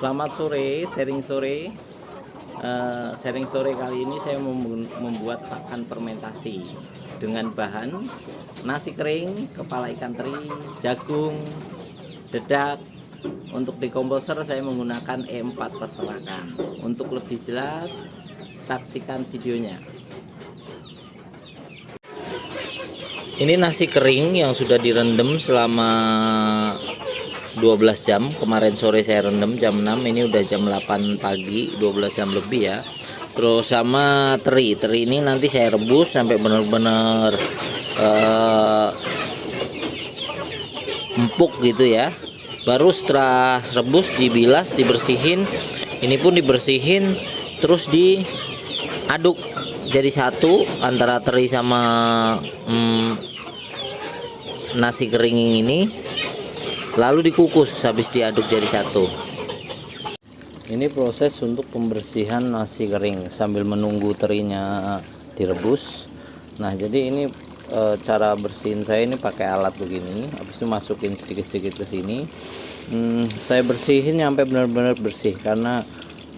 Selamat sore, sharing sore kali ini saya membuat pakan fermentasi dengan bahan nasi kering, kepala ikan teri, jagung, dedak. Untuk di komposer saya menggunakan E4 peternakan. Untuk lebih jelas, saksikan videonya. Ini nasi kering yang sudah direndam selama 12 jam. Kemarin sore saya rendam jam 6, ini udah jam 8 pagi, 12 jam lebih ya. Terus sama teri ini nanti saya rebus sampai benar-benar empuk gitu ya. Baru setelah rebus dibilas, dibersihin. Ini pun dibersihin terus diaduk jadi satu antara teri sama nasi kering ini, lalu dikukus habis diaduk jadi satu. Ini proses untuk pembersihan nasi kering sambil menunggu terinya direbus. Nah, jadi ini cara bersihin saya ini pakai alat begini, habis itu masukin sedikit-sedikit ke sini. Saya bersihin sampai benar-benar bersih, karena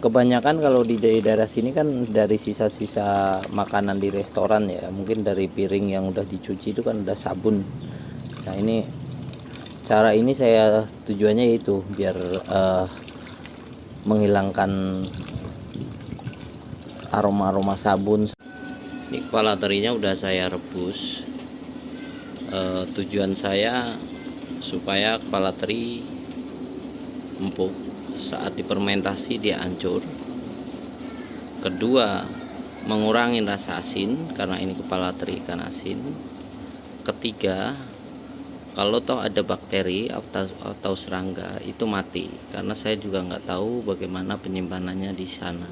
kebanyakan kalau di daerah sini kan dari sisa-sisa makanan di restoran ya, mungkin dari piring yang udah dicuci itu kan ada sabun. Nah, ini cara ini saya tujuannya yaitu biar menghilangkan aroma-aroma sabun. Ini kepala terinya udah saya rebus. Tujuan saya supaya kepala teri empuk, saat difermentasi dia hancur. Kedua, mengurangi rasa asin karena ini kepala teri ikan asin. Ketiga, kalau toh ada bakteri atau serangga itu mati, karena saya juga nggak tahu bagaimana penyimpanannya di sana.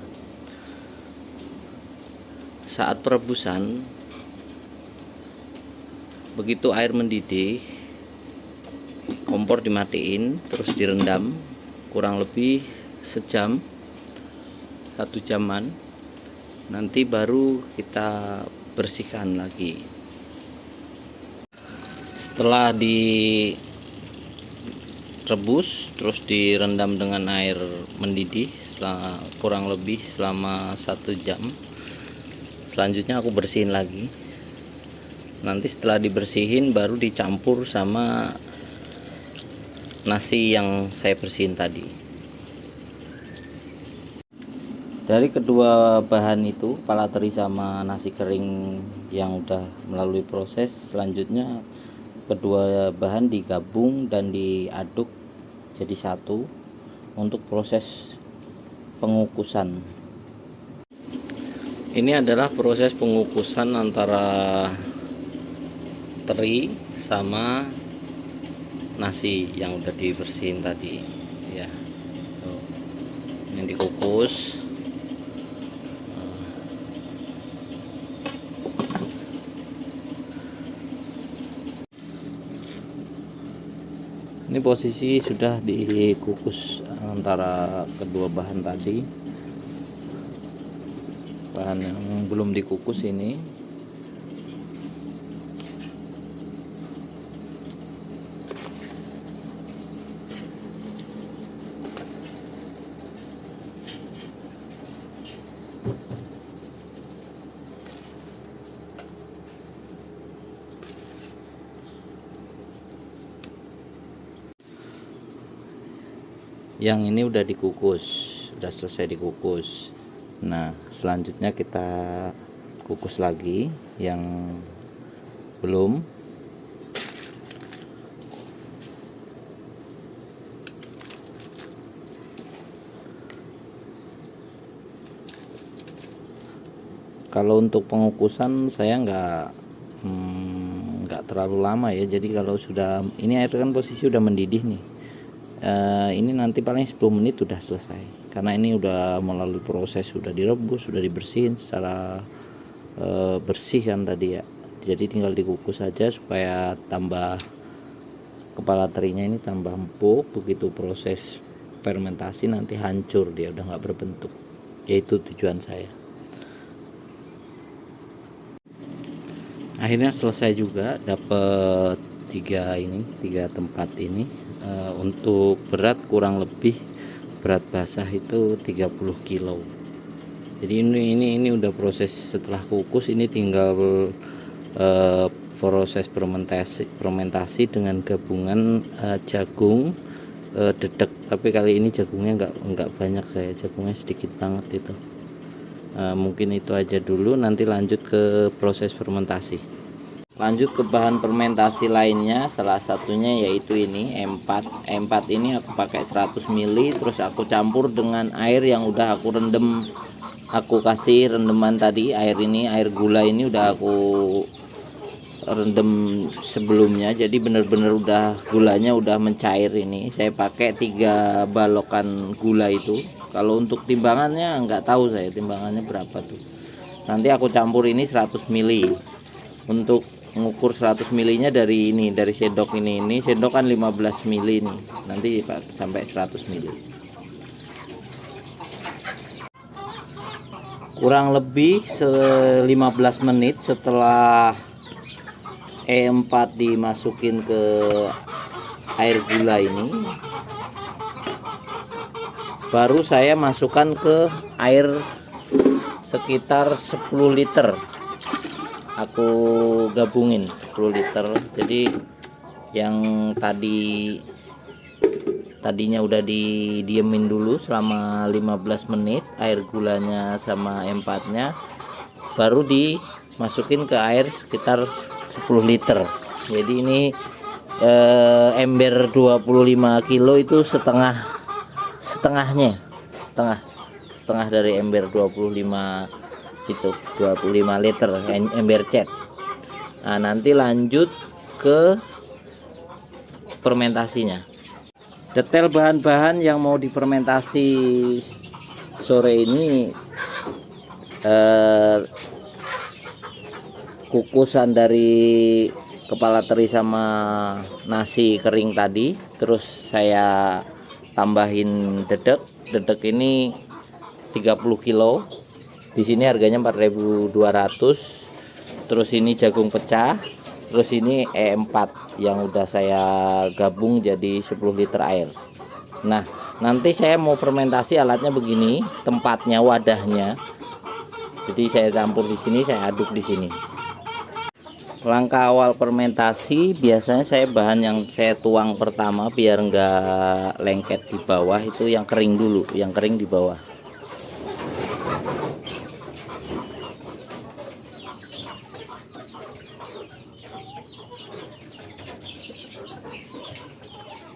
Saat perebusan, begitu air mendidih, kompor dimatiin terus direndam kurang lebih sejam, 1 jaman. Nanti baru kita bersihkan lagi. Setelah direbus terus direndam dengan air mendidih kurang lebih selama 1 jam. Selanjutnya aku bersihin lagi. Nanti setelah dibersihin baru dicampur sama nasi yang saya bersihin tadi. Dari kedua bahan itu, kepala teri sama nasi kering yang udah melalui proses, selanjutnya kedua bahan digabung dan diaduk jadi satu untuk proses pengukusan. Ini adalah proses pengukusan antara teri sama nasi yang udah dibersihin tadi ya. Yang dikukus. Ini posisi sudah dikukus antara kedua bahan tadi. Bahan yang belum dikukus ini yang ini udah dikukus, udah selesai dikukus. Nah, selanjutnya kita kukus lagi yang belum. Kalau untuk pengukusan saya nggak terlalu lama ya. Jadi kalau sudah ini air kan posisi udah mendidih nih. Ini nanti paling 10 menit udah selesai, karena ini udah melalui proses, sudah direbus, sudah dibersihin secara bersih kan tadi ya. Jadi tinggal dikukus saja supaya tambah kepala terinya ini tambah empuk. Begitu proses fermentasi nanti hancur, dia udah nggak berbentuk. Yaitu tujuan saya. Akhirnya selesai juga, dapat 3 tempat ini. Untuk berat kurang lebih berat basah itu 30 kilo. Jadi ini udah proses setelah kukus, ini tinggal proses fermentasi dengan gabungan jagung, dedek. Tapi kali ini jagungnya nggak banyak, saya jagungnya sedikit banget itu. Mungkin itu aja dulu, nanti lanjut ke proses fermentasi. Lanjut ke bahan fermentasi lainnya, salah satunya yaitu ini E4 ini aku pakai 100 ml, terus aku campur dengan air yang udah aku rendam. Aku kasih rendeman tadi, air gula ini udah aku rendam sebelumnya, jadi bener-bener udah gulanya udah mencair. Ini saya pakai 3 balokan gula itu. Kalau untuk timbangannya nggak tahu saya timbangannya berapa tuh. Nanti aku campur ini 100 ml. Untuk mengukur 100 ml nya dari sendok ini sendok kan 15 ml nih, nanti sampai 100 ml. Kurang lebih 15 menit setelah E4 dimasukin ke air gula ini, baru saya masukkan ke air sekitar 10 liter. Aku gabungin 10 liter. Jadi yang tadinya udah didiemin dulu selama 15 menit air gulanya sama E4-nya, baru dimasukin ke air sekitar 10 liter. Jadi ini ember 25 kilo itu setengah dari ember 25 itu 25 liter ember cat. Nah, nanti lanjut ke fermentasinya. Detail bahan-bahan yang mau difermentasi sore ini, kukusan dari kepala teri sama nasi kering tadi, terus saya tambahin dedek ini 30 kilo. Di sini harganya 4.200. Terus ini jagung pecah, terus ini E4 yang udah saya gabung jadi 10 liter air. Nah, nanti saya mau fermentasi, alatnya begini, tempatnya, wadahnya. Jadi saya campur di sini, saya aduk di sini. Langkah awal fermentasi biasanya saya bahan yang saya tuang pertama biar enggak lengket di bawah itu yang kering dulu, yang kering di bawah.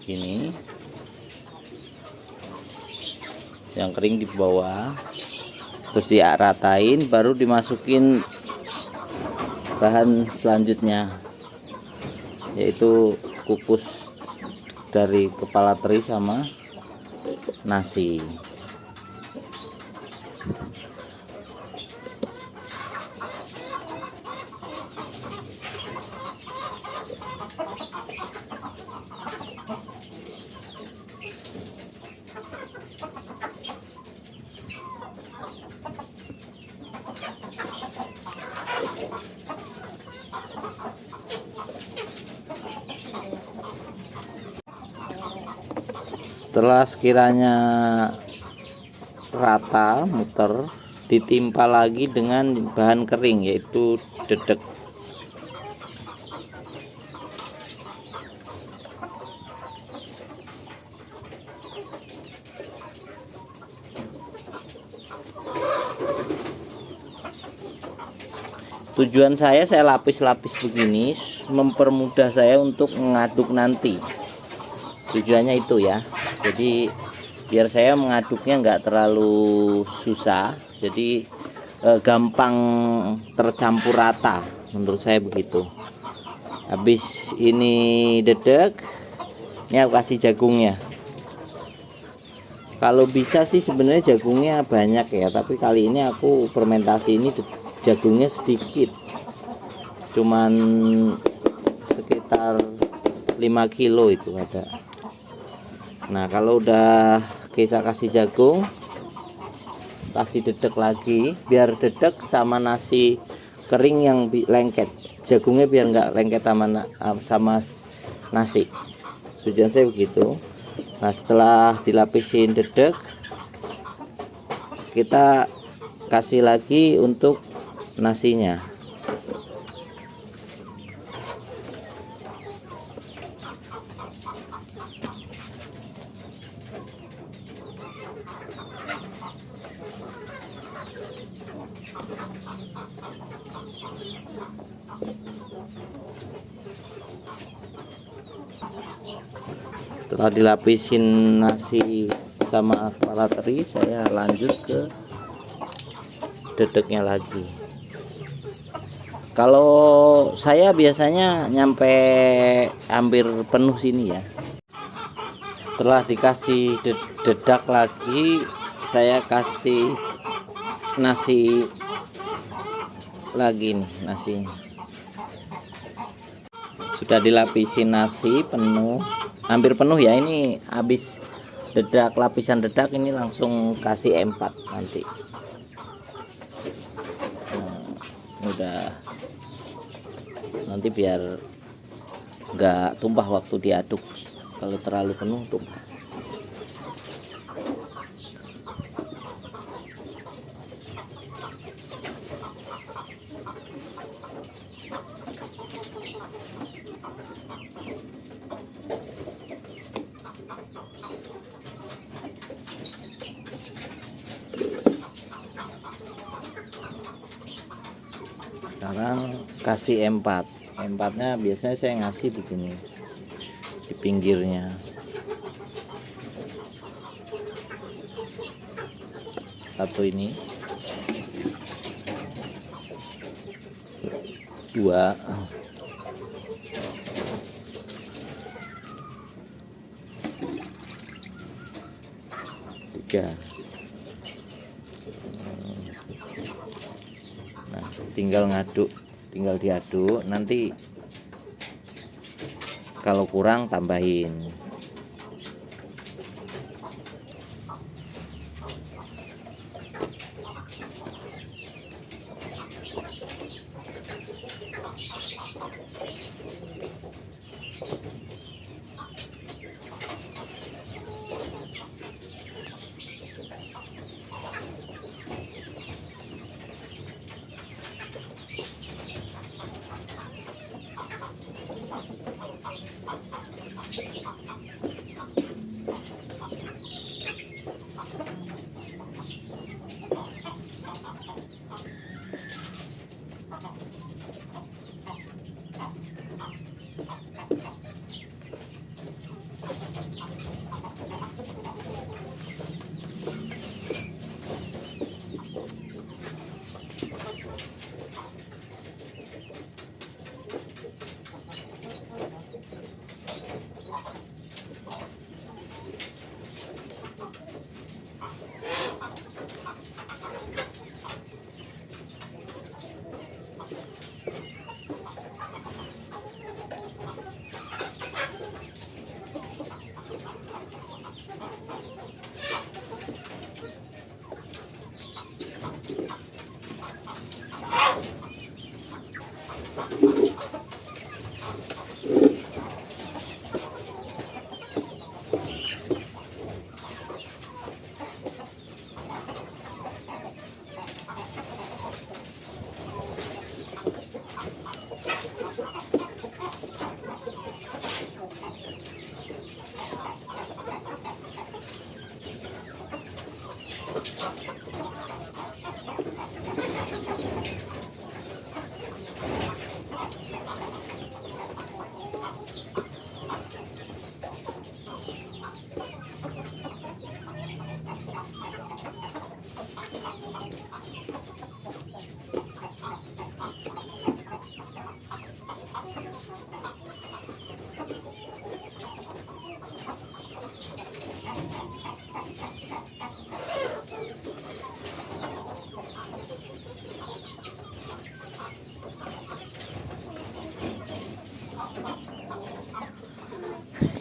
Ini yang kering di bawah, terus diratain, baru dimasukin bahan selanjutnya, yaitu kukus dari kepala teri sama nasi. Setelah sekiranya rata, muter, ditimpa lagi dengan bahan kering yaitu dedek. Tujuan saya lapis-lapis begini mempermudah saya untuk mengaduk nanti. Tujuannya itu ya. Jadi biar saya mengaduknya nggak terlalu susah, jadi gampang tercampur rata, menurut saya begitu. Habis ini dedek, ini aku kasih jagungnya. Kalau bisa sih sebenarnya jagungnya banyak ya, tapi kali ini aku fermentasi ini jagungnya sedikit, cuman sekitar 5 kilo itu ada. Nah, kalau udah kita kasih jagung, kasih dedek lagi, biar dedek sama nasi kering yang lengket, jagungnya biar nggak lengket sama nasi. Tujuan saya begitu. Nah, setelah dilapisin dedek, kita kasih lagi untuk nasinya. Setelah dilapisin nasi sama kepala teri, saya lanjut ke dedeknya lagi. Kalau saya biasanya nyampe hampir penuh sini ya. Setelah dikasih dedak lagi, saya kasih nasi lagi nih, nasinya sudah dilapisin nasi penuh, hampir penuh ya. Ini habis dedak, lapisan dedak ini langsung kasih M4 nanti. Udah, nanti biar nggak tumpah waktu diaduk. Kalau terlalu penuh tumpah. Sekarang kasih M4. M4-nya biasanya saya ngasih begini di pinggirnya. Satu ini, dua, tiga. Nah, tinggal ngaduk, tinggal diaduk. Nanti kalau kurang tambahin.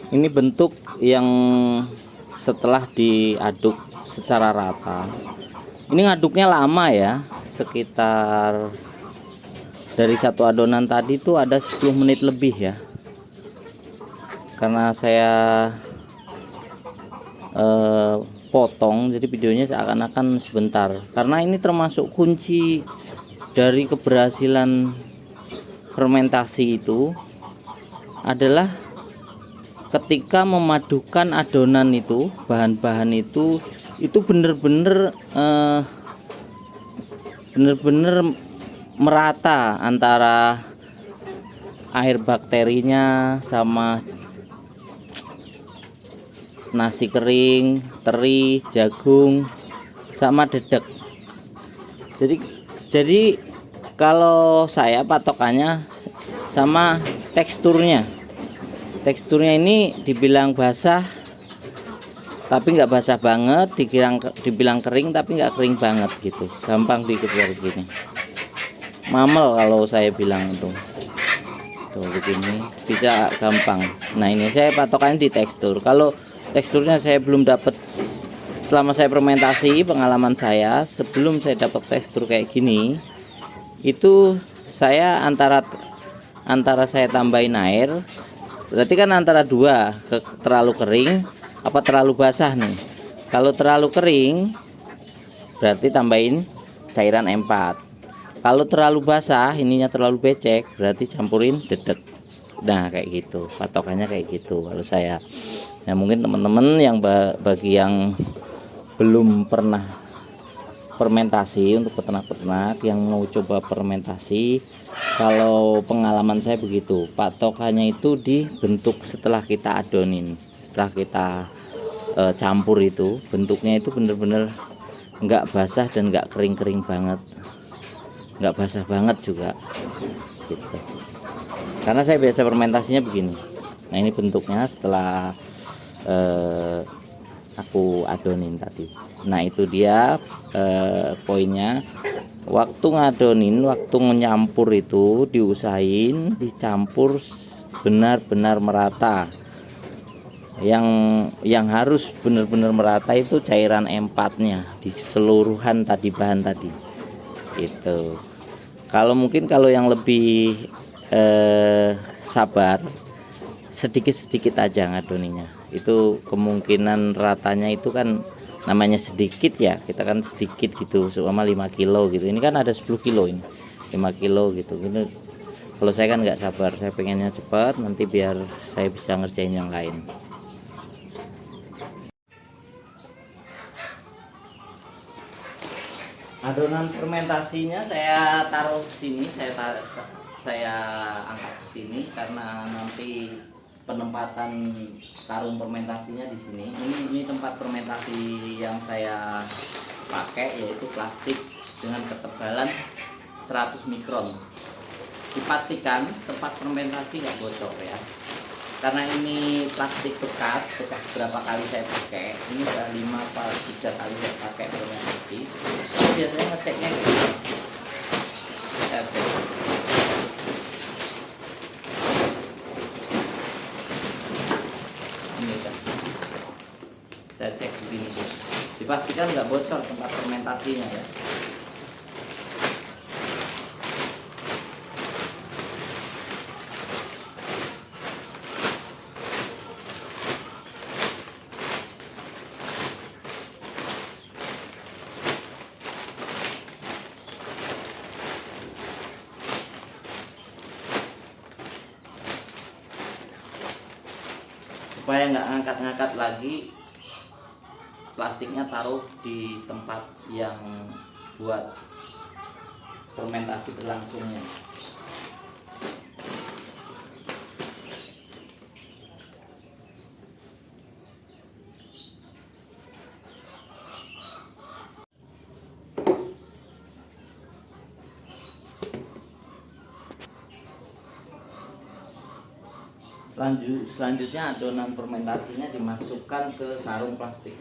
Ini bentuk yang setelah diaduk secara rata. Ini ngaduknya lama ya, sekitar dari satu adonan tadi tuh ada 10 menit lebih ya. Karena saya potong, jadi videonya seakan-akan sebentar, karena ini termasuk kunci dari keberhasilan fermentasi itu adalah ketika memadukan adonan itu, bahan-bahan itu bener-bener merata antara air bakterinya sama nasi kering, teri, jagung, sama dedek. Jadi kalau saya patokannya sama teksturnya. Teksturnya ini dibilang basah tapi nggak basah banget, dibilang kering tapi nggak kering banget gitu. Gampang dikejar begini. Mamel kalau saya bilang itu. Tuh begini bisa gampang. Nah, ini saya patokannya di tekstur. Kalau teksturnya saya belum dapat selama saya fermentasi, pengalaman saya sebelum saya dapat tekstur kayak gini, itu saya antara saya tambahin air, berarti kan antara dua, terlalu kering apa terlalu basah nih. Kalau terlalu kering berarti tambahin cairan M4. Kalau terlalu basah, ininya terlalu becek, berarti campurin dedek. Nah, kayak gitu, patokannya kayak gitu kalau saya. Nah, mungkin teman-teman yang bagi yang belum pernah fermentasi, untuk peternak-peternak yang mau coba fermentasi, kalau pengalaman saya begitu, patokannya itu dibentuk setelah kita adonin, setelah kita campur itu, bentuknya itu bener-bener nggak basah dan nggak kering-kering banget, nggak basah banget juga gitu. Karena saya biasa fermentasinya begini. Nah, ini bentuknya setelah aku adonin tadi. Nah, itu dia poinnya. Waktu ngadonin, waktu menyampur itu diusahain dicampur benar-benar merata. Yang harus benar-benar merata itu cairan M4-nya di keseluruhan tadi bahan tadi. Itu. Kalau mungkin kalau yang lebih sabar, sedikit-sedikit aja ngadoninya. Itu kemungkinan ratanya itu kan namanya sedikit ya, kita kan sedikit gitu, selama 5 kilo gitu. Ini kan ada 10 kilo ini, 5 kilo gitu. Ini kalau saya kan nggak sabar, saya pengennya cepat nanti biar saya bisa ngerjain yang lain. Adonan fermentasinya saya taruh sini, saya angkat ke sini karena nanti penempatan karung fermentasinya di sini. Ini tempat fermentasi yang saya pakai, yaitu plastik dengan ketebalan 100 mikron. Dipastikan tempat fermentasi nggak bocor ya, karena ini plastik bekas berapa kali saya pakai. Ini udah 5-3 kali saya pakai fermentasi. Biasanya ngeceknya gitu. Saya cek. Ini kan. Saya cek begini. Dipastikan nggak bocor tempat fermentasinya ya. Supaya nggak ngangkat-ngangkat lagi, plastiknya taruh di tempat yang buat fermentasi berlangsungnya. Selanjutnya adonan fermentasinya dimasukkan ke karung plastik.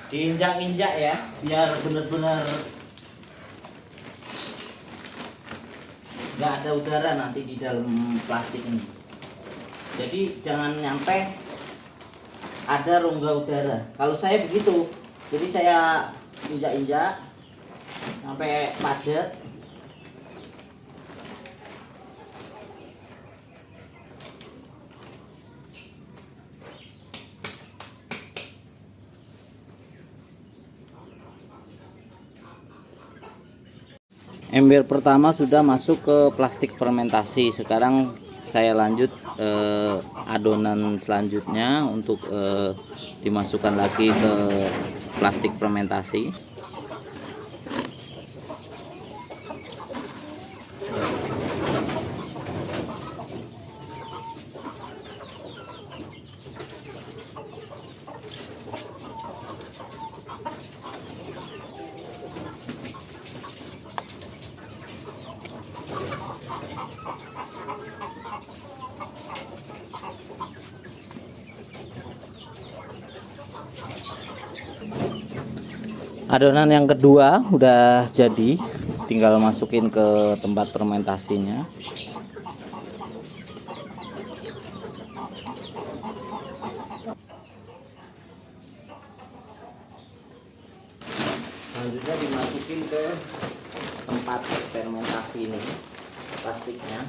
diinjak-injak ya, biar benar-benar nggak ada udara nanti di dalam plastik ini. Jadi jangan nyampe ada rongga udara. Kalau saya begitu, jadi saya injak-injak sampai padat. Ember pertama sudah masuk ke plastik fermentasi. Sekarang saya lanjut adonan selanjutnya untuk dimasukkan lagi ke plastik fermentasi. Adonan yang kedua udah jadi, tinggal masukin ke tempat fermentasinya. Selanjutnya dimasukin ke tempat fermentasi ini plastiknya.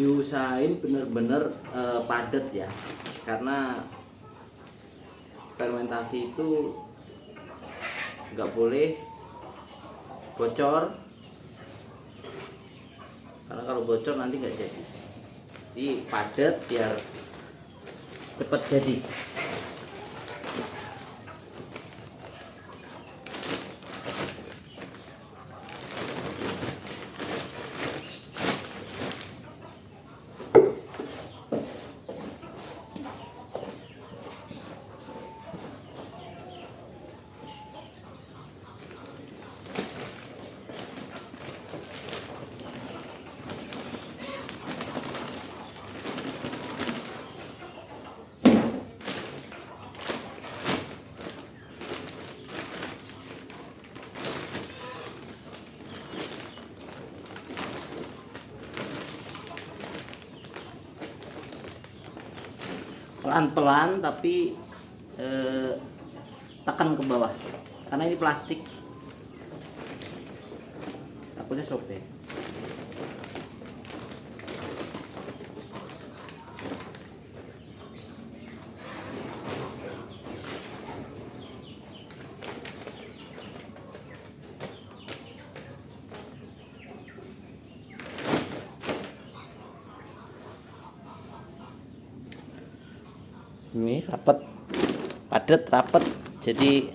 Diusahain bener-bener padat ya, karena fermentasi itu nggak boleh bocor, karena kalau bocor nanti nggak jadi. Jadi padat biar cepet jadi. Pelan-pelan tapi tekan ke bawah, karena ini plastik, takutnya sobek. Ini rapat, padat, rapat, jadi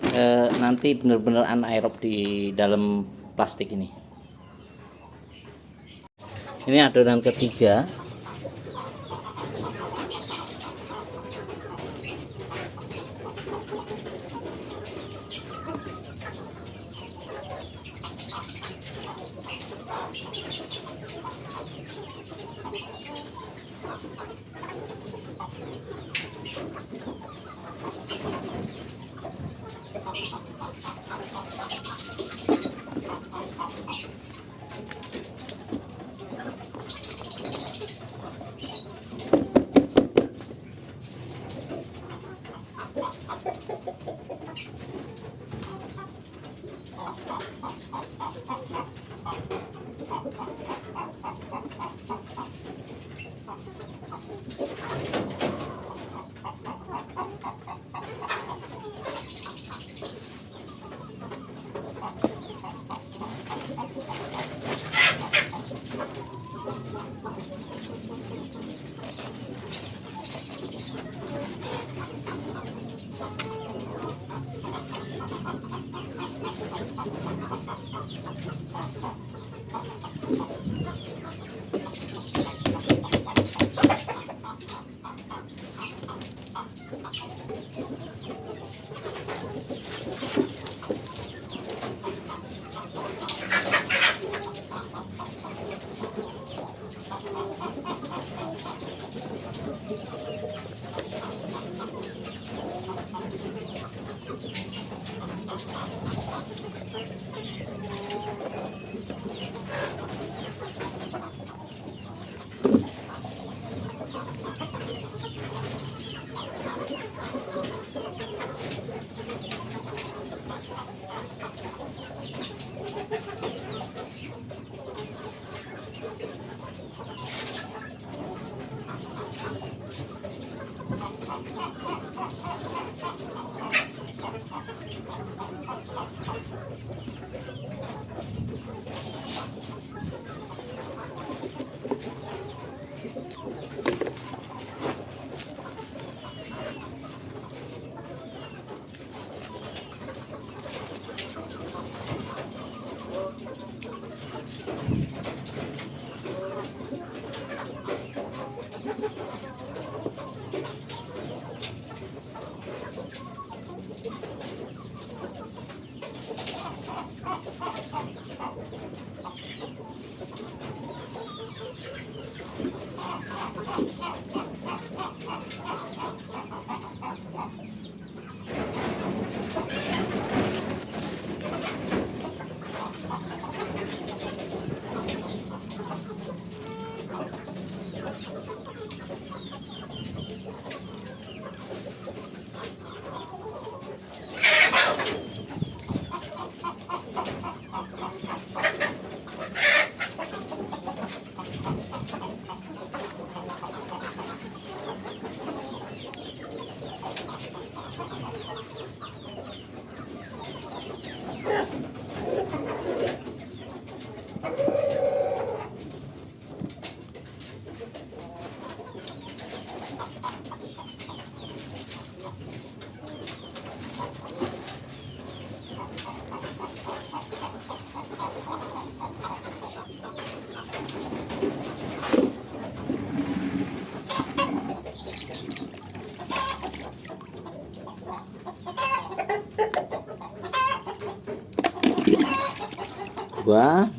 nanti benar-benar anaerob di dalam plastik ini. Ini adonan ketiga.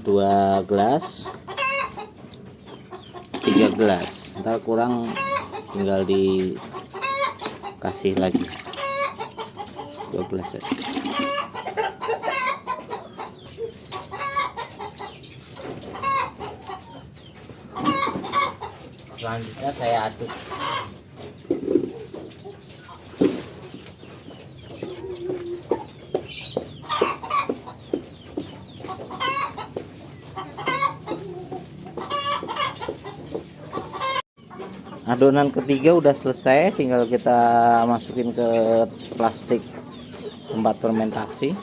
dua gelas, 3 gelas, ntar kurang tinggal dikasih lagi 2 gelas ya. Selanjutnya saya aduk. Adonan ketiga udah selesai, tinggal kita masukin ke plastik tempat fermentasi.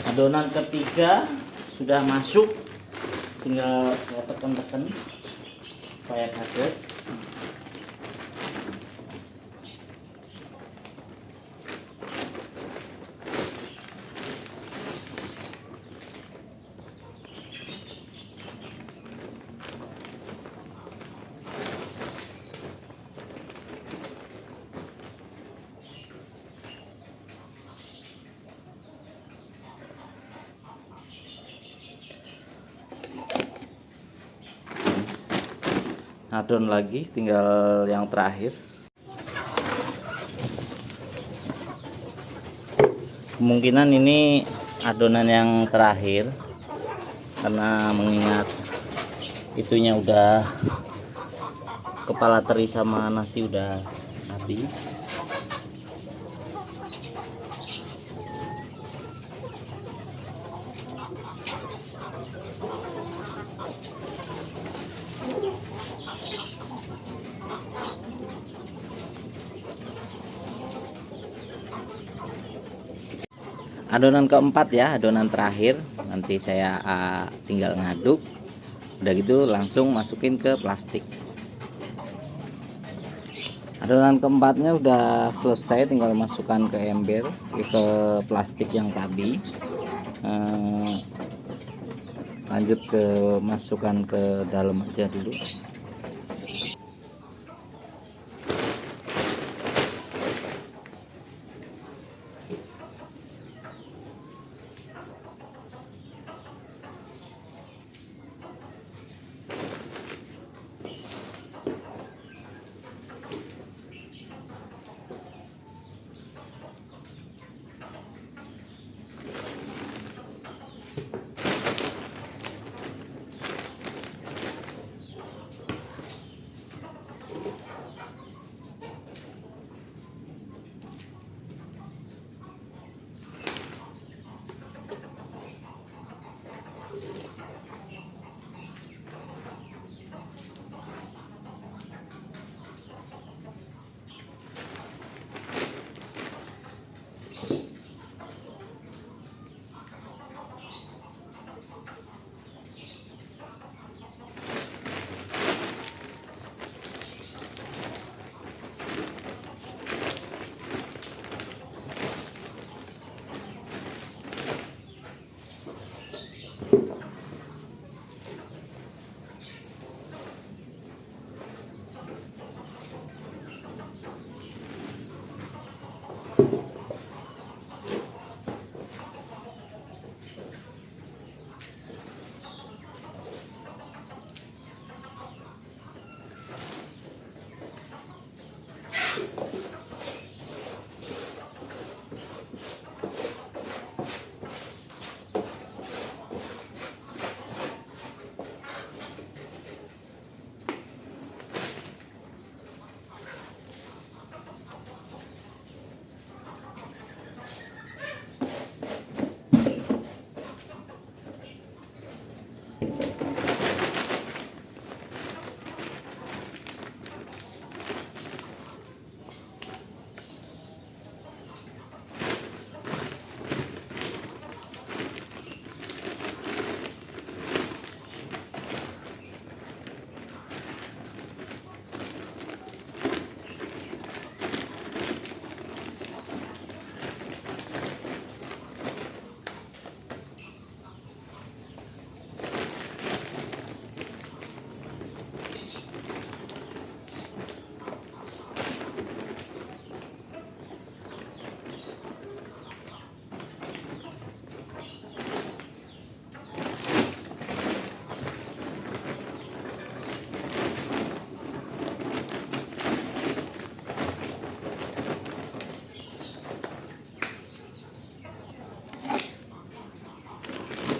Adonan ketiga sudah masuk, tinggal saya tekan-tekan supaya kaget. Adon lagi, tinggal yang terakhir. Kemungkinan ini adonan yang terakhir karena mengingat itunya udah, kepala teri sama nasi udah habis. Adonan keempat ya, adonan terakhir. Nanti saya tinggal ngaduk. Udah gitu langsung masukin ke plastik. Adonan keempatnya udah selesai, tinggal masukkan ke ember, ke plastik yang tadi. Lanjut ke masukkan ke dalam aja dulu.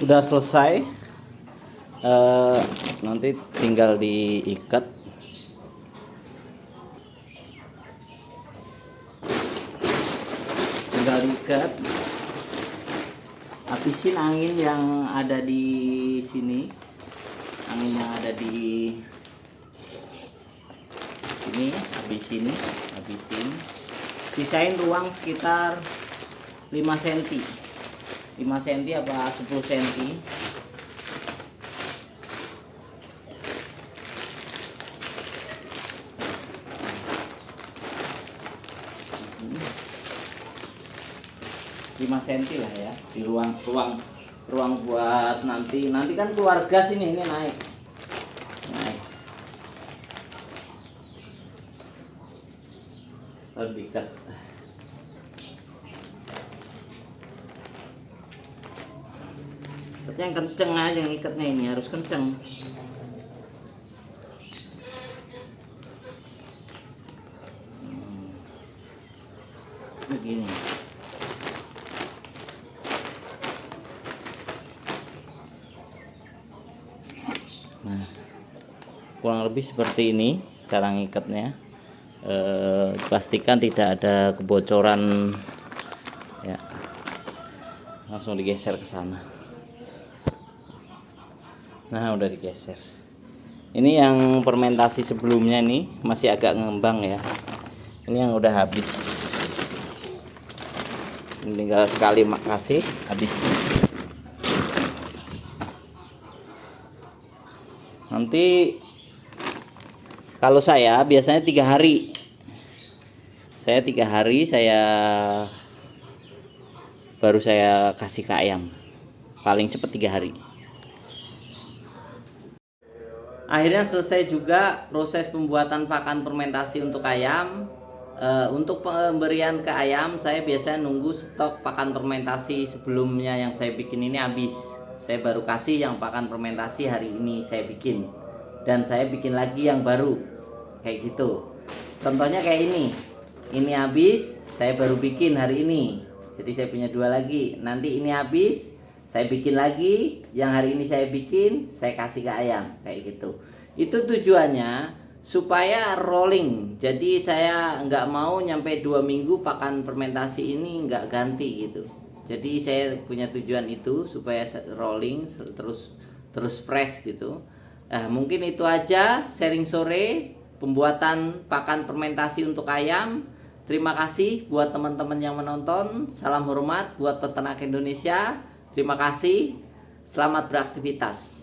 Udah selesai, nanti tinggal diikat. Habisin angin yang ada di sini, angin yang ada di sini, habisin. Sisain ruang sekitar 5 cm 5 cm apa 10 cm. Cm lah ya, di ruang buat nanti kan keluarga sini ini naik harus diikat. Yang kenceng aja yang ikatnya, ini harus kenceng. Begini. Nah, kurang lebih seperti ini cara ngikatnya. Pastikan tidak ada kebocoran ya. Langsung digeser ke sana. Nah, udah digeser. Ini yang fermentasi sebelumnya nih masih agak ngembang ya. Ini yang udah habis. Ini tinggal sekali kasih habis. Nanti kalau saya biasanya 3 hari. Saya 3 hari baru saya kasih ke ayam. Paling cepat 3 hari. Akhirnya selesai juga proses pembuatan pakan fermentasi untuk ayam. Untuk pemberian ke ayam, saya biasanya nunggu stok pakan fermentasi sebelumnya yang saya bikin ini habis. Saya baru kasih yang pakan fermentasi hari ini saya bikin. Dan saya bikin lagi yang baru. Kayak gitu. Contohnya kayak ini. Ini habis, saya baru bikin hari ini. Jadi saya punya 2 lagi. Nanti ini habis, saya bikin lagi. Yang hari ini saya bikin, saya kasih ke ayam. Kayak gitu. Itu tujuannya supaya rolling. Jadi saya nggak mau nyampe 2 minggu pakan fermentasi ini nggak ganti gitu. Jadi saya punya tujuan itu supaya rolling terus fresh gitu. Mungkin itu aja sharing sore pembuatan pakan fermentasi untuk ayam. Terima kasih buat teman-teman yang menonton. Salam hormat buat peternak Indonesia. Terima kasih. Selamat beraktivitas.